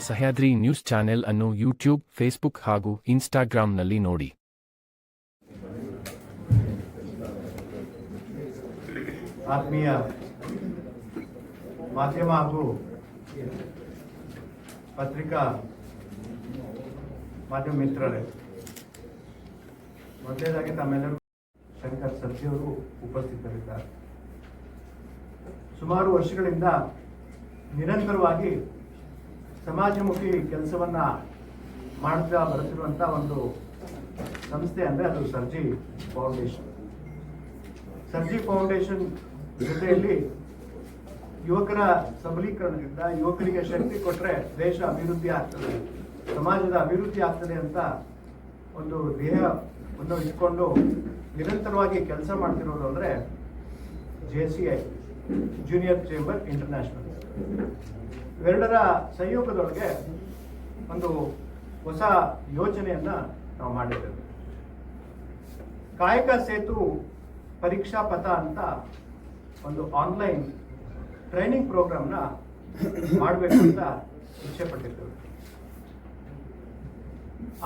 Sahyadri news channel ಅನ್ನು YouTube, Facebook ಹಾಗೂ ಇನ್ಸ್ಟಾಗ್ರಾಂನಲ್ಲಿ ನೋಡಿ. ಆತ್ಮೀಯ ಮಾಧ್ಯಮ ಹಾಗೂ ಪತ್ರಿಕಾ ಮಾಧ್ಯಮ ಮಿತ್ರರೇ, ಮೊದಲನೇದಾಗಿ ತಮ್ಮೆಲ್ಲರೂ ಶಂಕರ್ ಸರ್ಜಿಯವರು ಉಪಸ್ಥಿತರಿದ್ದಾರೆ. ಸುಮಾರು ವರ್ಷಗಳಿಂದ ನಿರಂತರವಾಗಿ ಸಮಾಜಮುಖಿ ಕೆಲಸವನ್ನ ಮಾಡ್ತಾ ಬರುತ್ತಿರುವಂತ ಒಂದು ಸಂಸ್ಥೆ ಅಂದ್ರೆ ಅದು ಸರ್ಜಿ ಫೌಂಡೇಶನ್. ಸರ್ಜಿ ಫೌಂಡೇಶನ್ ಜೊತೆಯಲ್ಲಿ ಯುವಕರ ಸಬಲೀಕರಣದಿಂದ ಯುವಕರಿಗೆ ಶಕ್ತಿ ಕೊಟ್ಟರೆ ದೇಶ ಅಭಿವೃದ್ಧಿ ಆಗ್ತದೆ, ಸಮಾಜದ ಅಭಿವೃದ್ಧಿ ಆಗ್ತದೆ ಅಂತ ಒಂದು ಧ್ಯೇಯವನ್ನು ಇಟ್ಕೊಂಡು ನಿರಂತರವಾಗಿ ಕೆಲಸ ಮಾಡ್ತಿರೋದು ಅಂದ್ರೆ JCI, ಜೂನಿಯರ್ ಚೇಂಬರ್ ಇಂಟರ್ನ್ಯಾಷನಲ್. ಇವೆರಡರ ಸಂಯೋಗದೊಳಗೆ ಒಂದು ಹೊಸ ಯೋಜನೆಯನ್ನ ನಾವು ಮಾಡಿದ್ದೇವೆ. ಕಾಯಕ ಸೇತು ಪರೀಕ್ಷಾ ಪಥ ಅಂತ ಒಂದು ಆನ್ಲೈನ್ ಟ್ರೈನಿಂಗ್ ಪ್ರೋಗ್ರಾಮ್ನ ಮಾಡಬೇಕು ಅಂತ ಇಚ್ಛೆ ಪಟ್ಟಿದ್ದೇವೆ.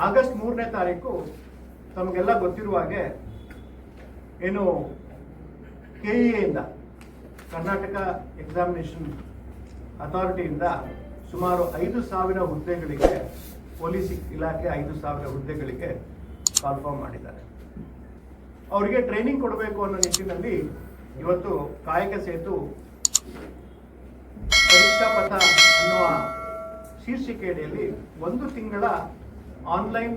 ಆಗಸ್ಟ್ 3ನೇ ತಾರೀಕು ತಮಗೆಲ್ಲ ಗೊತ್ತಿರುವ ಹಾಗೆ ಏನು KEA ಇಂದ, ಕರ್ನಾಟಕ ಎಕ್ಸಾಮಿನೇಷನ್ ಅಥಾರಿಟಿಯಿಂದ ಸುಮಾರು 5,000 ಹುದ್ದೆಗಳಿಗೆ, ಪೊಲೀಸ್ ಇಲಾಖೆ 5,000 ಹುದ್ದೆಗಳಿಗೆ ಕಾಲ್ಫಾರ್ಮ್ ಮಾಡಿದ್ದಾರೆ. ಅವರಿಗೆ ಟ್ರೈನಿಂಗ್ ಕೊಡಬೇಕು ಅನ್ನೋ ನಿಟ್ಟಿನಲ್ಲಿ ಇವತ್ತು ಕಾಯಕ ಸೇತು ಪರೀಕ್ಷಾ ಪಥ ಅನ್ನುವ ಶೀರ್ಷಿಕೆಯಡಿಯಲ್ಲಿ 1 ತಿಂಗಳ ಆನ್ಲೈನ್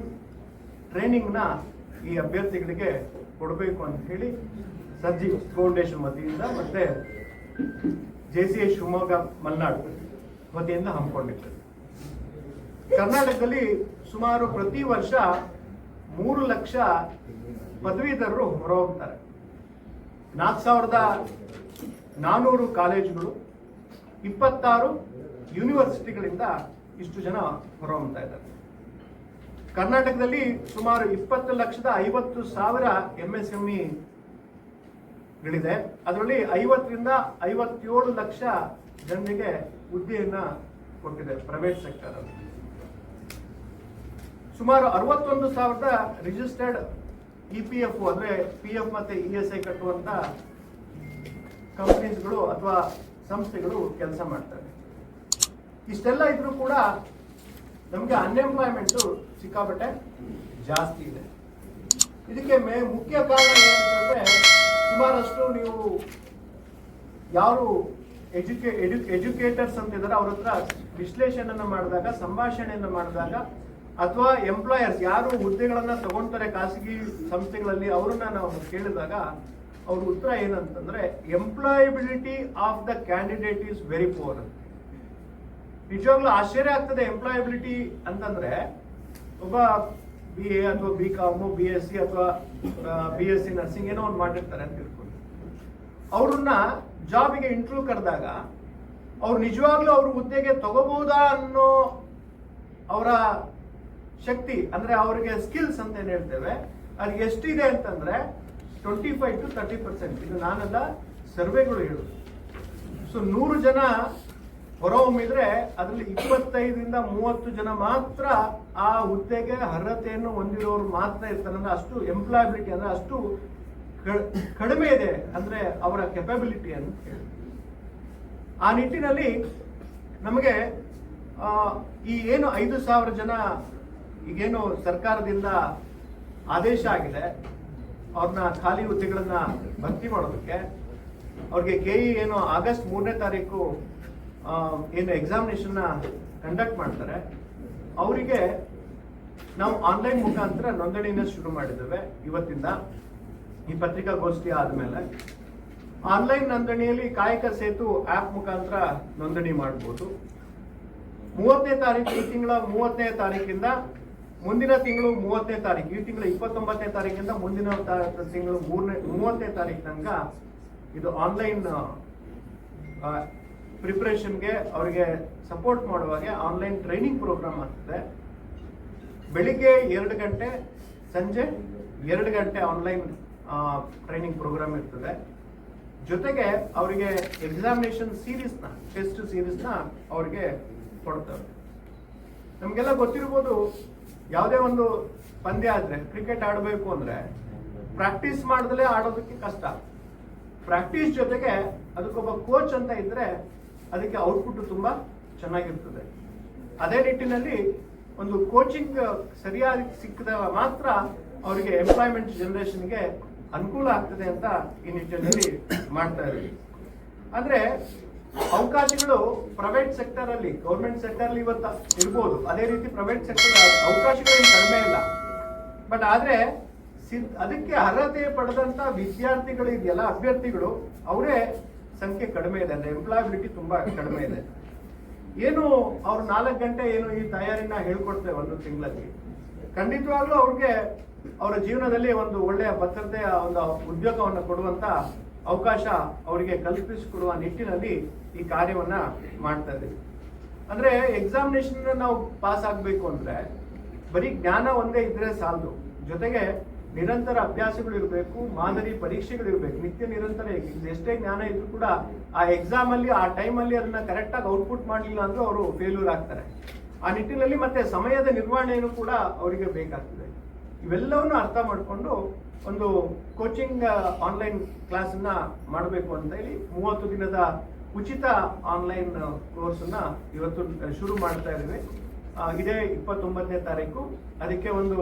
ಟ್ರೈನಿಂಗ್ನ ಈ ಅಭ್ಯರ್ಥಿಗಳಿಗೆ ಕೊಡಬೇಕು ಅಂತ ಹೇಳಿ ಸರ್ಜಿ ಫೌಂಡೇಶನ್ ವತಿಯಿಂದ ಮತ್ತೆ JCI ಶಿವಮೊಗ್ಗ ಮಲ್ನಾಡು ವತಿಯಿಂದ ಹಮ್ಮಿಕೊಂಡಿದ್ದಾರೆ. ಕರ್ನಾಟಕದಲ್ಲಿ ಸುಮಾರು ಪ್ರತಿ ವರ್ಷ 3 ಲಕ್ಷ ಪದವೀಧರರು ಹೊರಹೋಗ್ತಾರೆ. 4,400 ಕಾಲೇಜುಗಳು, 26 ಯೂನಿವರ್ಸಿಟಿಗಳಿಂದ ಇಷ್ಟು ಜನ ಹೊರಹೊಮ್ತಾ ಇದ್ದಾರೆ. ಕರ್ನಾಟಕದಲ್ಲಿ ಸುಮಾರು 20,50,000 MSME ಗಳಿದೆ. ಅದರಲ್ಲಿ 50 ರಿಂದ 57 ಲಕ್ಷ ಜನರಿಗೆ ಹುದ್ದೆಯನ್ನ ಕೊಟ್ಟಿದೆ ಪ್ರೈವೇಟ್ ಸೆಕ್ಟರ್ ಅಲ್ಲಿ. ಸುಮಾರು 61,000 ರಿಜಿಸ್ಟರ್ಡ್ EPF ಅಂದ್ರೆ PF ಮತ್ತೆ ESI ಕಟ್ಟುವಂತ ಕಂಪನೀಸ್ಗಳು ಅಥವಾ ಸಂಸ್ಥೆಗಳು ಕೆಲಸ ಮಾಡ್ತಾರೆ. ಇಷ್ಟೆಲ್ಲ ಇದ್ರೂ ಕೂಡ ನಮಗೆ ಅನ್ಎಂಪ್ಲಾಯ್ಮೆಂಟ್ ಸಿಕ್ಕಾಪಟ್ಟೆ ಜಾಸ್ತಿ ಇದೆ. ಇದಕ್ಕೆ ಮುಖ್ಯ ಕಾರಣ ಏನಂತಂದ್ರೆ, ಸುಮಾರಷ್ಟು ನೀವು ಯಾರು ಎಜುಕೇಟರ್ಸ್ ಅಂತ ಇದ್ದಾರೆ ಅವ್ರ ಹತ್ರ ವಿಶ್ಲೇಷಣೆಯನ್ನು ಮಾಡಿದಾಗ, ಸಂಭಾಷಣೆಯನ್ನು ಮಾಡಿದಾಗ, ಅಥವಾ ಎಂಪ್ಲಾಯರ್ಸ್ ಯಾರು ಹುದ್ದೆಗಳನ್ನ ತಗೊಳ್ತಾರೆ ಖಾಸಗಿ ಸಂಸ್ಥೆಗಳಲ್ಲಿ ಅವ್ರನ್ನ ನಾವು ಕೇಳಿದಾಗ ಅವ್ರ ಉತ್ತರ ಏನಂತಂದ್ರೆ, employability of the candidate is very poor. ನಿಜವಾಗ್ಲೂ ಆಶ್ಚರ್ಯ ಆಗ್ತದೆ. ಎಂಪ್ಲಾಯಬಿಲಿಟಿ ಅಂತಂದ್ರೆ ಒಬ್ಬ BA ಅಥವಾ BCom, BSc ಅಥವಾ BSc ನರ್ಸಿಂಗ್ ಏನೋ ಒಂದು ಮಾಡಿರ್ತಾರೆ ಅಂತ ತಿಳ್ಕೊಂಡು ಅವ್ರನ್ನ ಜಾಬಿಗೆ ಇಂಟರ್ವ್ಯೂ ಕರೆದಾಗ ಅವ್ರು ನಿಜವಾಗ್ಲೂ ಅವ್ರ ಹುದ್ದೆಗೆ ತಗೋಬಹುದಾ ಅನ್ನೋ ಅವರ ಶಕ್ತಿ ಅಂದ್ರೆ ಅವರಿಗೆ ಸ್ಕಿಲ್ಸ್ ಅಂತ ಏನ್ ಹೇಳ್ತೇವೆ ಅದು ಎಷ್ಟಿದೆ ಅಂತಂದ್ರೆ 25 to 30%. ಇದು ನಾನೆಲ್ಲ ಸರ್ವೆಗಳು ಹೇಳುದು. ಸೊ 100 ಜನ ಹೊರಹೊಮ್ಮಿದ್ರೆ ಅದರಲ್ಲಿ 25 ರಿಂದ 30 ಜನ ಮಾತ್ರ ಆ ಹುದ್ದೆಗೆ ಅರ್ಹತೆಯನ್ನು ಹೊಂದಿರೋರು ಮಾತ್ರ ಇರ್ತಾರೆ. ಅಂದ್ರೆ ಅಷ್ಟು ಎಂಪ್ಲಾಯಬಿಲಿಟಿ ಅಂದ್ರೆ ಅಷ್ಟು ಕಡಿಮೆ ಇದೆ ಅಂದ್ರೆ ಅವರ ಕೆಪಬಿಲಿಟಿ ಅಂತ ಹೇಳಿ. ಆ ನಿಟ್ಟಿನಲ್ಲಿ ನಮಗೆ ಈ ಏನು 5,000 ಜನ ಈಗೇನು ಸರ್ಕಾರದಿಂದ ಆದೇಶ ಆಗಿದೆ ಅವ್ರನ್ನ ಖಾಲಿ ಹುದ್ದೆಗಳನ್ನ ಭರ್ತಿ ಮಾಡೋದಕ್ಕೆ, ಅವ್ರಿಗೆ KE ಏನು ಆಗಸ್ಟ್ 3ನೇ ತಾರೀಕು ಏನು ಎಕ್ಸಾಮಿನೇಷನ್ ಕಂಡಕ್ಟ್ ಮಾಡ್ತಾರೆ, ಅವರಿಗೆ ನಾವು ಆನ್ಲೈನ್ ಮುಖಾಂತರ ನೋಂದಣಿನ ಶುರು ಮಾಡಿದ್ದೇವೆ. ಇವತ್ತಿಂದ ಈ ಪತ್ರಿಕಾಗೋಷ್ಠಿ ಆದ್ಮೇಲೆ ಆನ್ಲೈನ್ ನೋಂದಣಿಯಲ್ಲಿ ಕಾಯಕ ಸೇತು ಆಪ್ ಮುಖಾಂತರ ನೋಂದಣಿ ಮಾಡಬಹುದು. 30ನೇ ತಾರೀಕು, ಈ ತಿಂಗಳ 30ನೇ ತಾರೀಕಿಂದ ಮುಂದಿನ ತಿಂಗಳು 30ನೇ ತಾರೀಕು, ಈ ತಿಂಗಳ 29ನೇ ತಾರೀಕಿಂದ ಮುಂದಿನ ತಿಂಗಳು 30ನೇ ತಾರೀಕು ತನಕ ಇದು ಆನ್ಲೈನ್ ಪ್ರಿಪರೇಷನ್ಗೆ ಅವರಿಗೆ ಸಪೋರ್ಟ್ ಮಾಡುವಾಗೆ ಆನ್ಲೈನ್ ಟ್ರೈನಿಂಗ್ ಪ್ರೋಗ್ರಾಮ್ ಆಗ್ತದೆ. ಬೆಳಿಗ್ಗೆ 2 ಗಂಟೆ, ಸಂಜೆ 2 ಗಂಟೆ ಆನ್ಲೈನ್ ಟ್ರೈನಿಂಗ್ ಪ್ರೋಗ್ರಾಮ್ ಇರ್ತದೆ. ಜೊತೆಗೆ ಅವರಿಗೆ ಎಕ್ಸಾಮಿನೇಷನ್ ಸೀರೀಸ್ನ, ಟೆಸ್ಟ್ ಸೀರೀಸ್ನ ಅವರಿಗೆ ಕೊಡ್ತೇವೆ. ನಮಗೆಲ್ಲ ಗೊತ್ತಿರ್ಬೋದು, ಯಾವುದೇ ಒಂದು ಪಂದ್ಯ ಆದ್ರೆ, ಕ್ರಿಕೆಟ್ ಆಡಬೇಕು ಅಂದ್ರೆ ಪ್ರಾಕ್ಟೀಸ್ ಮಾಡದಲ್ಲೇ ಆಡೋದಕ್ಕೆ ಕಷ್ಟ. ಪ್ರಾಕ್ಟೀಸ್ ಜೊತೆಗೆ ಅದಕ್ಕೊಬ್ಬ ಕೋಚ್ ಅಂತ ಇದ್ರೆ ಅದಕ್ಕೆ ಔಟ್ಪುಟ್ ತುಂಬಾ ಚೆನ್ನಾಗಿರ್ತದೆ. ಅದೇ ನಿಟ್ಟಿನಲ್ಲಿ ಒಂದು ಕೋಚಿಂಗ್ ಸರಿಯಾಗಿ ಸಿಕ್ಕಿದಾಗ ಮಾತ್ರ ಅವರಿಗೆ ಎಂಪ್ಲಾಯ್ಮೆಂಟ್ ಜನರೇಷನ್ಗೆ ಅನುಕೂಲ ಆಗ್ತದೆ ಅಂತ ಈ ನಿಟ್ಟಿನಲ್ಲಿ ಮಾಡ್ತಾ ಇದ್ದೀವಿ. ಅಂದ್ರೆ ಅವಕಾಶಗಳು ಪ್ರೈವೇಟ್ ಸೆಕ್ಟರ್ ಅಲ್ಲಿ, ಗೌರ್ಮೆಂಟ್ ಸೆಕ್ಟರ್ ಅಲ್ಲಿ ಇವತ್ತು ಇರ್ಬೋದು, ಅದೇ ರೀತಿ ಪ್ರೈವೇಟ್ ಸೆಕ್ಟರ್ ಅವಕಾಶಗಳೇನು ಕಡಿಮೆ ಇಲ್ಲ. ಬಟ್ ಆದ್ರೆ ಅದಕ್ಕೆ ಅರ್ಹತೆ ಪಡೆದಂತ ವಿದ್ಯಾರ್ಥಿಗಳು ಇದೆಯಲ್ಲ, ಅಭ್ಯರ್ಥಿಗಳು, ಅವರೇ ಸಂಖ್ಯೆ ಕಡಿಮೆ ಇದೆ. ಅಂದ್ರೆ ಎಂಪ್ಲಾಯಬಿಲಿಟಿ ತುಂಬಾ ಕಡಿಮೆ ಇದೆ. ಏನು ಅವ್ರು 4 ಗಂಟೆ ಏನು ಈ ತಯಾರಿನ ಹೇಳ್ಕೊಡ್ತೇವೆ ಒಂದು ತಿಂಗಳಲ್ಲಿ, ಖಂಡಿತವಾಗ್ಲೂ ಅವ್ರಿಗೆ ಅವರ ಜೀವನದಲ್ಲಿ ಒಂದು ಒಳ್ಳೆಯ ಭದ್ರತೆಯ ಒಂದು ಉದ್ಯೋಗವನ್ನು ಕೊಡುವಂತ ಅವಕಾಶ ಅವರಿಗೆ ಕಲ್ಪಿಸಿಕೊಡುವ ನಿಟ್ಟಿನಲ್ಲಿ ಈ ಕಾರ್ಯವನ್ನ ಮಾಡ್ತಾ ಇದ್ದೀವಿ. ಅಂದ್ರೆ ಎಕ್ಸಾಮಿನೇಷನ್ ನಾವು ಪಾಸ್ ಆಗ್ಬೇಕು ಅಂದ್ರೆ ಬರೀ ಜ್ಞಾನ ಒಂದೇ ಇದ್ರೆ ಸಾಲದು, ಜೊತೆಗೆ ನಿರಂತರ ಅಭ್ಯಾಸಗಳು ಇರಬೇಕು, ಮಾದರಿ ಪರೀಕ್ಷೆಗಳು ಇರಬೇಕು, ನಿತ್ಯ ನಿರಂತರ. ಎಷ್ಟೇ ಜ್ಞಾನ ಇದ್ರೂ ಕೂಡ ಆ ಎಕ್ಸಾಮ್ ಅಲ್ಲಿ ಆ ಟೈಮ್ ಅಲ್ಲಿ ಅದನ್ನ ಕರೆಕ್ಟ್ ಆಗಿ ಔಟ್ಪುಟ್ ಮಾಡಲಿಲ್ಲ ಅಂದ್ರೆ ಅವರು ಫೇಲ್ಯೂರ್ ಆಗ್ತಾರೆ. ಆ ನಿಟ್ಟಿನಲ್ಲಿ ಮತ್ತೆ ಸಮಯದ ನಿರ್ವಹಣೆಯನ್ನು ಕೂಡ ಅವರಿಗೆ ಬೇಕಾಗ್ತದೆ. ಇವೆಲ್ಲವನ್ನು ಅರ್ಥ ಮಾಡಿಕೊಂಡು ಒಂದು ಕೋಚಿಂಗ್ ಆನ್ಲೈನ್ ಕ್ಲಾಸ್ ಅನ್ನ ಮಾಡಬೇಕು ಅಂತ ಹೇಳಿ 30 ದಿನದ ಉಚಿತ ಆನ್ಲೈನ್ ಕೋರ್ಸ್ ಅನ್ನ ಇವತ್ತು ಶುರು ಮಾಡ್ತಾ ಇದ್ದೀವಿ. ಇದೇ 29ನೇ ತಾರೀಕು. ಅದಕ್ಕೆ ಒಂದು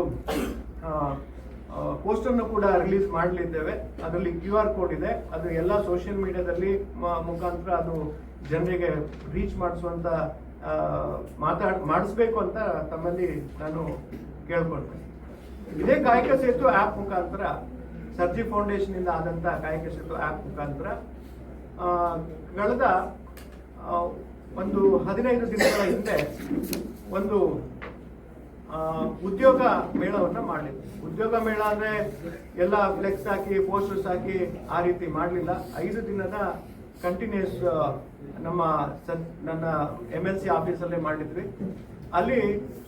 ಪೋಸ್ಟ್ ಅನ್ನು ಕೂಡ ರಿಲೀಸ್ ಮಾಡಲಿದ್ದೇವೆ. ಅದರಲ್ಲಿ QR ಕೋಡ್ ಇದೆ. ಅದು ಎಲ್ಲ ಸೋಷಿಯಲ್ ಮೀಡಿಯಾದಲ್ಲಿ ಮುಖಾಂತರ ಅದು ಜನರಿಗೆ ರೀಚ್ ಮಾಡಿಸುವಂತ ಮಾಡಿಸ್ಬೇಕು ಅಂತ ತಮ್ಮಲ್ಲಿ ನಾನು ಕೇಳ್ಕೊಳ್ತೇನೆ. ಇದೇ ಕಾಯಕ ಸೇತು ಆಪ್ ಮುಖಾಂತರ, ಸರ್ಜಿ ಫೌಂಡೇಶನ್ ಇಂದ ಆದಂತ ಕಾಯಕ ಸೇತು ಆಪ್ ಮುಖಾಂತರ ಕಳೆದ ಒಂದು 15 ದಿನಗಳ ಹಿಂದೆ ಒಂದು ಉದ್ಯೋಗ ಮೇಳವನ್ನ ಮಾಡಿದ್ವಿ. ಉದ್ಯೋಗ ಮೇಳ ಅಂದ್ರೆ ಎಲ್ಲ ಫ್ಲೆಕ್ಸ್ ಹಾಕಿ ಪೋಸ್ಟರ್ಸ್ ಹಾಕಿ ಆ ರೀತಿ ಮಾಡಲಿಲ್ಲ. 5 ದಿನದ ಕಂಟಿನ್ಯೂಸ್ ನನ್ನ MLC ಆಫೀಸಲ್ಲೇ ಮಾಡಿದ್ವಿ. ಅಲ್ಲಿ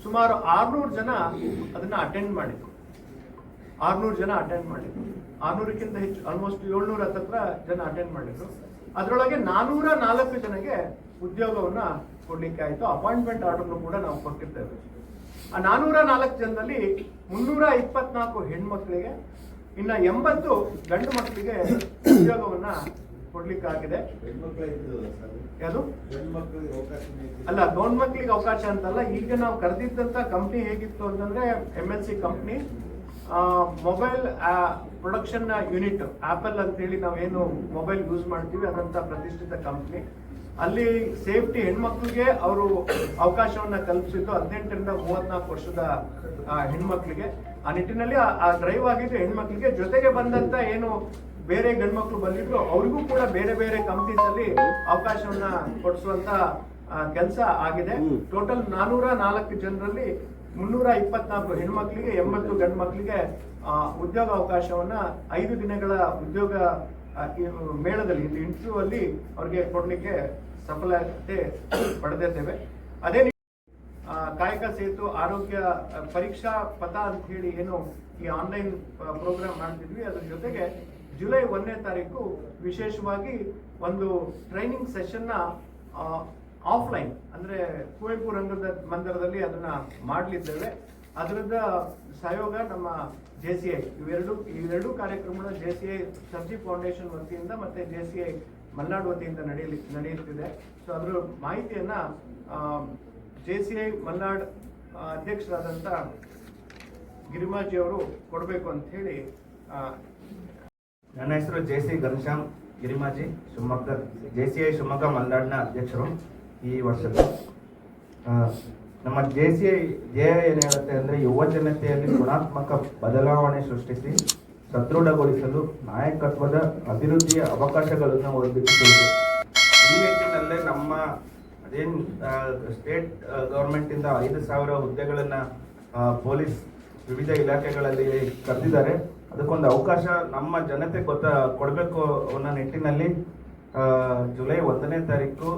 ಸುಮಾರು 600 ಜನ ಅದನ್ನ ಅಟೆಂಡ್ ಮಾಡಿದ್ರು. 600 ಜನ ಅಟೆಂಡ್ ಮಾಡಿದ್ರು. 600ಕ್ಕಿಂತ ಹೆಚ್ಚು, ಆಲ್ಮೋಸ್ಟ್ 700 ಹತ್ರ ಜನ ಅಟೆಂಡ್ ಮಾಡಿದ್ರು. ಅದರೊಳಗೆ 404 ಜನಗೆ ಉದ್ಯೋಗವನ್ನ ಕೊಡ್ಲಿಕ್ಕೆ ಆಯ್ತು. ಅಪಾಯಿಂಟ್ಮೆಂಟ್ ಆರ್ಡರ್ ಕೂಡ ನಾವು ಕೊಟ್ಟಿದ್ದೇವೆ. ಆ 404 ಜನದಲ್ಲಿ 324 ಹೆಣ್ಮಕ್ಳಿಗೆ, ಇನ್ನ 80 ಗಂಡು ಮಕ್ಕಳಿಗೆ ಉದ್ಯೋಗವನ್ನ ಕೊಡ್ಲಿಕ್ಕಾಗಿದೆ. ಯಾವುದು ಅಲ್ಲ, ಗೌಂಡ್ ಮಕ್ಳಿಗೆ ಅವಕಾಶ ಅಂತಲ್ಲ. ಈಗ ನಾವು ಕರೆದಿದ್ದಂತ ಕಂಪ್ನಿ ಹೇಗಿತ್ತು ಅಂತಂದ್ರೆ MLC company, mobile production unit, apple ಅಂತ ಹೇಳಿ ನಾವೇನು ಮೊಬೈಲ್ ಯೂಸ್ ಮಾಡ್ತೀವಿ ಅದಂತ ಪ್ರತಿಷ್ಠಿತ ಕಂಪ್ನಿ. ಅಲ್ಲಿ ಸೇಫ್ಟಿ ಹೆಣ್ಮಕ್ಳಿಗೆ ಅವರು ಅವಕಾಶವನ್ನ ಕಲ್ಪಿಸಿದ್ದು 18ರಿಂದ 34 ವರ್ಷದ ಹೆಣ್ಮಕ್ಳಿಗೆ. ಆ ನಿಟ್ಟಿನಲ್ಲಿ ಆ ಡ್ರೈವ್ ಆಗಿದ್ದು ಹೆಣ್ಮಕ್ಳಿಗೆ. ಜೊತೆಗೆ ಬಂದಂತ ಏನು ಬೇರೆ ಗಂಡ್ಮಕ್ಳು ಬಂದಿದ್ರು ಅವ್ರಿಗೂ ಕೂಡ ಬೇರೆ ಬೇರೆ ಕಂಪ್ನೀಸ್ ಅಲ್ಲಿ ಅವಕಾಶವನ್ನ ಕೊಡಿಸುವಂತ ಕೆಲಸ ಆಗಿದೆ. ಟೋಟಲ್ 404 ಜನರಲ್ಲಿ 324 ಹೆಣ್ಮಕ್ಳಿಗೆ, 80 ಗಂಡು ಮಕ್ಕಳಿಗೆ ಉದ್ಯೋಗ ಅವಕಾಶವನ್ನ 5 ದಿನಗಳ ಉದ್ಯೋಗ ಮೇಳದಲ್ಲಿ, ಇಂಟರ್ವ್ಯೂ ಅಲ್ಲಿ ಅವ್ರಿಗೆ ಕೊಡ್ಲಿಕ್ಕೆ ಸಫಲತೆ ಪಡೆದಿದ್ದೇವೆ. ಅದೇ ಕಾಯಕ ಸೇತು ಆರೋಗ್ಯ ಪರೀಕ್ಷಾ ಪಥ ಅಂತ ಹೇಳಿ ಏನು ಈ ಆನ್ಲೈನ್ ಪ್ರೋಗ್ರಾಮ್ ಮಾಡ್ತಿದ್ವಿ, ಅದ್ರ ಜೊತೆಗೆ ಜುಲೈ 1ನೇ ತಾರೀಕು ವಿಶೇಷವಾಗಿ ಒಂದು ಟ್ರೈನಿಂಗ್ ಸೆಷನ್ ನ ಆಫ್ಲೈನ್ ಅಂದ್ರೆ ಕುವೆಂಪು ರಂಗದ ಮಂದಿರದಲ್ಲಿ ಅದನ್ನ ಮಾಡಲಿದ್ದೇವೆ. ಅದರದ ಸಹಯೋಗ ನಮ್ಮ JCI, ಇವೆರಡು ಕಾರ್ಯಕ್ರಮಗಳ JCI ಸರ್ಜಿ ಫೌಂಡೇಶನ್ ವತಿಯಿಂದ ಮತ್ತೆ JCI ಮಲ್ನಾಡ್ ವತಿಯಿಂದ ನಡೆಯುತ್ತಿದೆ. ಸೊ ಅದರ ಮಾಹಿತಿಯನ್ನ JCI ಮಲ್ನಾಡ್ ಅಧ್ಯಕ್ಷರಾದಂತ ಗಿರಿಮಾಜಿ ಅವರು ಕೊಡಬೇಕು ಅಂತ ಹೇಳಿ. ನನ್ನ ಹೆಸರು JC ಘನಶ್ಯಾಮ್ ಗಿರಿಮಾಜಿ, ಶಿವಮೊಗ್ಗ, JCI ಶಿವಮೊಗ್ಗ ಮಲ್ನಾಡ್ನ ಅಧ್ಯಕ್ಷರು ಈ ವರ್ಷದ. ನಮ್ಮ JCI ಧ್ಯೇಯ ಏನು ಹೇಳುತ್ತೆ ಅಂದರೆ, ಯುವ ಜನತೆಯಲ್ಲಿ ಗುಣಾತ್ಮಕ ಬದಲಾವಣೆ ಸೃಷ್ಟಿಸಿ ಸದೃಢಗೊಳಿಸಲು ನಾಯಕತ್ವದ ಅಭಿವೃದ್ಧಿಯ ಅವಕಾಶಗಳನ್ನು ಒದಗಿಸುವುದು. ಈ ನಿಟ್ಟಿನಲ್ಲೇ ನಮ್ಮ ಅದೇನು ಸ್ಟೇಟ್ ಗೌರ್ಮೆಂಟಿಂದ 5,000 ಹುದ್ದೆಗಳನ್ನು ಪೊಲೀಸ್ ವಿವಿಧ ಇಲಾಖೆಗಳಲ್ಲಿ ಕರೆದಿದ್ದಾರೆ. ಅದಕ್ಕೊಂದು ಅವಕಾಶ ನಮ್ಮ ಜನತೆ ಕೊಡಬೇಕು ಅನ್ನೋ ನಿಟ್ಟಿನಲ್ಲಿ ಜುಲೈ 1ನೇ ತಾರೀಕು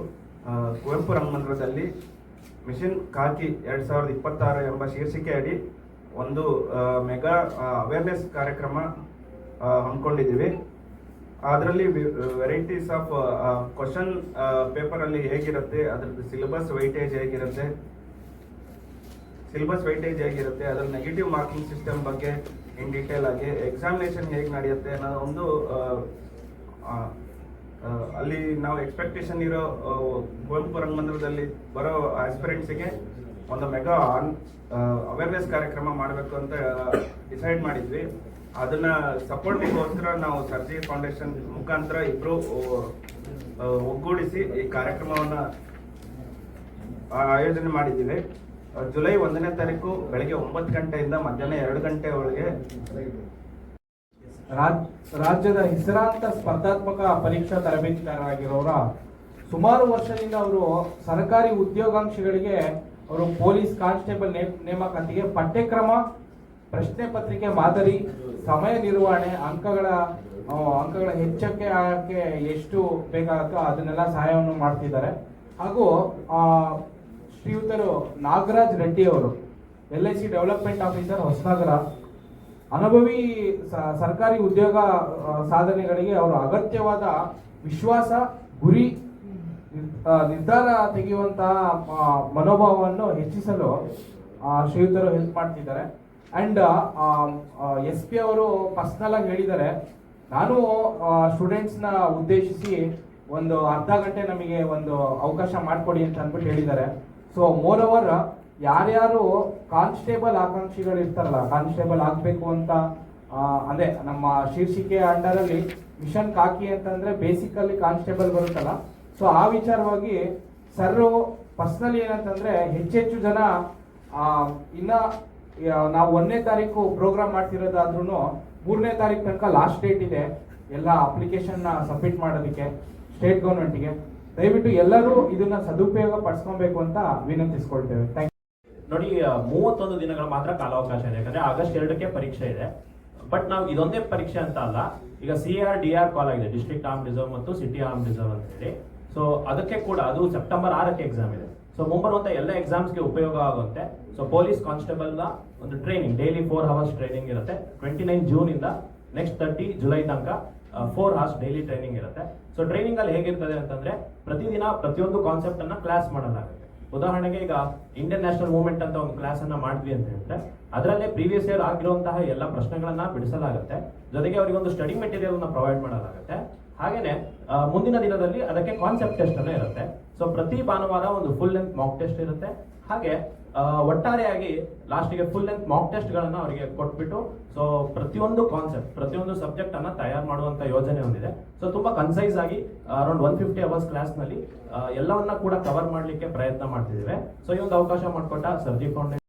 ಕುವೆಂಪು ರಂಗಮಂದಿರದಲ್ಲಿ ಮಿಷನ್ ಖಾಕಿ 2026 ಎಂಬ ಶೀರ್ಷಿಕೆ ಅಡಿ ಒಂದು ಮೆಗಾ ಅವೇರ್ನೆಸ್ ಕಾರ್ಯಕ್ರಮ ಹಮ್ಮಿಕೊಂಡಿದ್ದೀವಿ. ಅದರಲ್ಲಿ ವೆರೈಟೀಸ್ ಆಫ್ ಕ್ವಶನ್ ಪೇಪರಲ್ಲಿ ಹೇಗಿರುತ್ತೆ, ಅದರದ್ದು ಸಿಲೆಬಸ್ ವೈಟೇಜ್ ಹೇಗಿರುತ್ತೆ, ಸಿಲೆಬಸ್ ವೈಟೇಜ್ ಹೇಗಿರುತ್ತೆ, ಅದರ ನೆಗೆಟಿವ್ ಮಾರ್ಕಿಂಗ್ ಸಿಸ್ಟಮ್ ಬಗ್ಗೆ ಇನ್ ಡೀಟೇಲ್ ಆಗಿ, ಎಕ್ಸಾಮಿನೇಷನ್ ಹೇಗೆ ನಡೆಯುತ್ತೆ ಅನ್ನೋ ಒಂದು ಅಲ್ಲಿ ನಾವು ಎಕ್ಸ್ಪೆಕ್ಟೇಷನ್ ಇರೋ ಕುವೆಂಪು ರಂಗಮಂದಿರದಲ್ಲಿ ಬರೋ ಆಸ್ಪಿರೆಂಟ್ಸಿಗೆ ಒಂದು ಮೆಗಾ ಅವೇರ್ನೆಸ್ ಕಾರ್ಯಕ್ರಮ ಮಾಡಬೇಕು ಅಂತ ಡಿಸೈಡ್ ಮಾಡಿದ್ವಿ. ಅದನ್ನ ಸಪೋರ್ಟಿಗೋಸ್ಕರ ನಾವು ಸರ್ಜಿ ಫೌಂಡೇಶನ್ ಮುಖಾಂತರ ಇಬ್ರು ಒಗ್ಗೂಡಿಸಿ ಈ ಕಾರ್ಯಕ್ರಮವನ್ನು ಆಯೋಜನೆ ಮಾಡಿದ್ದೀವಿ. ಜುಲೈ 1ನೇ ತಾರೀಕು ಬೆಳಗ್ಗೆ 9 ಗಂಟೆಯಿಂದ ಮಧ್ಯಾಹ್ನ 2 ಗಂಟೆವರೆಗೆ ರಾಜ್ಯದ ಹೆಸರಾಂತ ಸ್ಪರ್ಧಾತ್ಮಕ ಪರೀಕ್ಷಾ ತರಬೇತಿದಾರರಾಗಿರೋರ ಸುಮಾರು ವರ್ಷದಿಂದ ಅವರು ಸರ್ಕಾರಿ ಉದ್ಯೋಗಾಂಕ್ಷಿಗಳಿಗೆ ಅವರು ಪೊಲೀಸ್ ಕಾನ್ಸ್ಟೇಬಲ್ ನೇಮಕಾತಿಗೆ ಪಠ್ಯಕ್ರಮ, ಪ್ರಶ್ನೆ ಪತ್ರಿಕೆ ಮಾದರಿ, ಸಮಯ ನಿರ್ವಹಣೆ, ಅಂಕಗಳ ಹೆಚ್ಚಕ್ಕೆ ಆಗಕ್ಕೆ ಎಷ್ಟು ಬೇಕಾಗುತ್ತೋ ಅದನ್ನೆಲ್ಲ ಸಹಾಯವನ್ನು ಮಾಡ್ತಿದ್ದಾರೆ. ಹಾಗೂ ಶ್ರೀಯುತರು ನಾಗರಾಜ್ ರೆಡ್ಡಿ ಅವರು LIC ಡೆವಲಪ್ಮೆಂಟ್ ಆಫೀಸರ್ ಹೊಸನಗರ, ಅನುಭವಿ ಸರ್ಕಾರಿ ಉದ್ಯೋಗ ಸಾಧನೆಗಳಿಗೆ ಅವರು ಅಗತ್ಯವಾದ ವಿಶ್ವಾಸ, ಗುರಿ, ನಿರ್ಧಾರ ತೆಗೆಯುವಂತಹ ಮನೋಭಾವವನ್ನು ಹೆಚ್ಚಿಸಲು ಶ್ರೀಯುತರು ಹೆಲ್ಪ್ ಮಾಡ್ತಿದ್ದಾರೆ. ಅಂಡ್ SP ಅವರು ಪರ್ಸನಲ್ ಆಗಿ ಹೇಳಿದ್ದಾರೆ, ನಾನು ಸ್ಟೂಡೆಂಟ್ಸ್ನ ಉದ್ದೇಶಿಸಿ ಒಂದು ಅರ್ಧ ಗಂಟೆ ನಮಗೆ ಒಂದು ಅವಕಾಶ ಮಾಡಿಕೊಡಿ ಅಂತ ಅಂದ್ಬಿಟ್ಟು ಹೇಳಿದ್ದಾರೆ. ಸೊ ಮೋರ್ ಓವರ್ ಯಾರ್ಯಾರು ಕಾನ್ಸ್ಟೇಬಲ್ ಆಕಾಂಕ್ಷಿಗಳು ಇರ್ತಾರಲ್ಲ, ಕಾನ್ಸ್ಟೇಬಲ್ ಆಗಬೇಕು ಅಂತ ಅದೇ ನಮ್ಮ ಶೀರ್ಷಿಕೆ ಅಂಡರಲ್ಲಿ ಮಿಷನ್ ಕಾಕಿ ಅಂತಂದ್ರೆ ಬೇಸಿಕಲ್ಲಿ ಕಾನ್ಸ್ಟೇಬಲ್ ಬರುತ್ತಲ್ಲ. ಸೊ ಆ ವಿಚಾರವಾಗಿ ಸರ್ ಪರ್ಸನಲಿ ಏನಂತಂದ್ರೆ ಹೆಚ್ಚೆಚ್ಚು ಜನ ಇನ್ನ ನಾವು 1ನೇ ತಾರೀಕು ಪ್ರೋಗ್ರಾಮ್ ಮಾಡ್ತಿರೋದಾದ್ರೂ 3ನೇ ತಾರೀಕು ತನಕ ಲಾಸ್ಟ್ ಡೇಟ್ ಇದೆ ಎಲ್ಲ ಅಪ್ಲಿಕೇಶನ್ ಸಬ್ಮಿಟ್ ಮಾಡೋದಕ್ಕೆ ಸ್ಟೇಟ್ ಗೌರ್ಮೆಂಟ್ಗೆ. ದಯವಿಟ್ಟು ಎಲ್ಲರೂ ಇದನ್ನ ಸದುಪಯೋಗ ಪಡಿಸ್ಕೊಬೇಕು ಅಂತ ವಿನಂತಿಸ್ಕೊಳ್ತೇವೆ. Thank you. ನೋಡಿ, 31 ದಿನಗಳ ಮಾತ್ರ ಕಾಲಾವಕಾಶ ಇದೆ, ಯಾಕಂದ್ರೆ ಆಗಸ್ಟ್ 2ಕ್ಕೆ ಪರೀಕ್ಷೆ ಇದೆ. ಬಟ್ ನಾವು ಇದೊಂದೇ ಪರೀಕ್ಷೆ ಅಂತ ಅಲ್ಲ, ಈಗ CR DR ಕಾಲ್ ಆಗಿದೆ, ಡಿಸ್ಟ್ರಿಕ್ಟ್ ಆರ್ಮ್ ರಿಸರ್ವ್ ಮತ್ತು ಸಿಟಿ ಆರ್ಮ್ ರಿಸರ್ವ್ ಅಂತ ಹೇಳಿ. ಸೊ ಅದಕ್ಕೆ ಕೂಡ ಅದು ಸೆಪ್ಟೆಂಬರ್ 6ಕ್ಕೆ ಎಕ್ಸಾಮ್ ಇದೆ. ಸೊ ಮುಂಬರುವಂತ ಎಲ್ಲ ಎಕ್ಸಾಮ್ಸ್ಗೆ ಉಪಯೋಗ ಆಗುತ್ತೆ. ಸೊ ಪೊಲೀಸ್ ಕಾನ್ಸ್ಟೇಬಲ್ ನ ಒಂದು ಟ್ರೈನಿಂಗ್, ಡೈಲಿ 4 ಅವರ್ಸ್ ಟ್ರೈನಿಂಗ್ ಇರುತ್ತೆ. 29 ಜೂನ್ ಇಂದ ನೆಕ್ಸ್ಟ್ 30 ಜುಲೈ ತನಕ 4 ಅವರ್ಸ್ ಡೈಲಿ ಟ್ರೈನಿಂಗ್ ಇರುತ್ತೆ. ಸೊ ಟ್ರೈನಿಂಗ್ ಅಲ್ಲಿ ಹೇಗಿರ್ತದೆ ಅಂತಂದ್ರೆ ಪ್ರತಿದಿನ ಪ್ರತಿಯೊಂದು ಕಾನ್ಸೆಪ್ಟ್ ಅನ್ನ ಕ್ಲಾಸ್ ಮಾಡಲಾಗುತ್ತೆ. ಉದಾಹರಣೆಗೆ ಈಗ ಇಂಡಿಯನ್ ನ್ಯಾಷನಲ್ ಮೂವ್ಮೆಂಟ್ ಅಂತ ಒಂದು ಕ್ಲಾಸ್ ಅನ್ನ ಮಾಡಿದ್ವಿ ಅಂತ ಹೇಳಿದ್ರೆ ಅದರಲ್ಲೇ ಪ್ರೀವಿಯಸ್ ಇಯರ್ ಆಗಿರುವಂತಹ ಎಲ್ಲ ಪ್ರಶ್ನೆಗಳನ್ನ ಬಿಡಿಸಲಾಗುತ್ತೆ. ಜೊತೆಗೆ ಅವರಿಗೆ ಒಂದು ಸ್ಟಡಿ ಮೆಟೀರಿಯಲ್ ನ ಪ್ರೊವೈಡ್ ಮಾಡಲಾಗುತ್ತೆ. ಹಾಗೇನೆ ಮುಂದಿನ ದಿನದಲ್ಲಿ ಅದಕ್ಕೆ ಕಾನ್ಸೆಪ್ಟ್ ಟೆಸ್ಟ್ ಅನ್ನ ಇರುತ್ತೆ. ಸೊ ಪ್ರತಿ ಭಾನುವಾರ ಒಂದು ಫುಲ್ ಲೆಂತ್ ಮಾಕ್ ಟೆಸ್ಟ್ ಇರುತ್ತೆ. ಹಾಗೆ ಒಟ್ಟಾರೆಯಾಗಿ ಲಾಸ್ಟ್ಗೆ ಫುಲ್ ಲೆಂತ್ ಮಾಕ್ ಟೆಸ್ಟ್ ಗಳನ್ನ ಅವರಿಗೆ ಕೊಟ್ಬಿಟ್ಟು ಸೊ ಪ್ರತಿಯೊಂದು ಕಾನ್ಸೆಪ್ಟ್, ಪ್ರತಿಯೊಂದು ಸಬ್ಜೆಕ್ಟ್ ಅನ್ನ ತಯಾರು ಮಾಡುವಂತ ಯೋಜನೆ ಹೊಂದಿದೆ. ಸೊ ತುಂಬಾ ಕನ್ಸೈಸ್ ಆಗಿ ಅರೌಂಡ್ 150 ಅವರ್ಸ್ ಕ್ಲಾಸ್ ನಲ್ಲಿ ಎಲ್ಲವನ್ನ ಕೂಡ ಕವರ್ ಮಾಡ್ಲಿಕ್ಕೆ ಪ್ರಯತ್ನ ಮಾಡ್ತಿದ್ದೇವೆ. ಸೊ ಈ ಒಂದು ಅವಕಾಶ ಮಾಡಿಕೊಟ್ಟ ಸರ್ಜಿ ಫೌಂಡೇಶನ್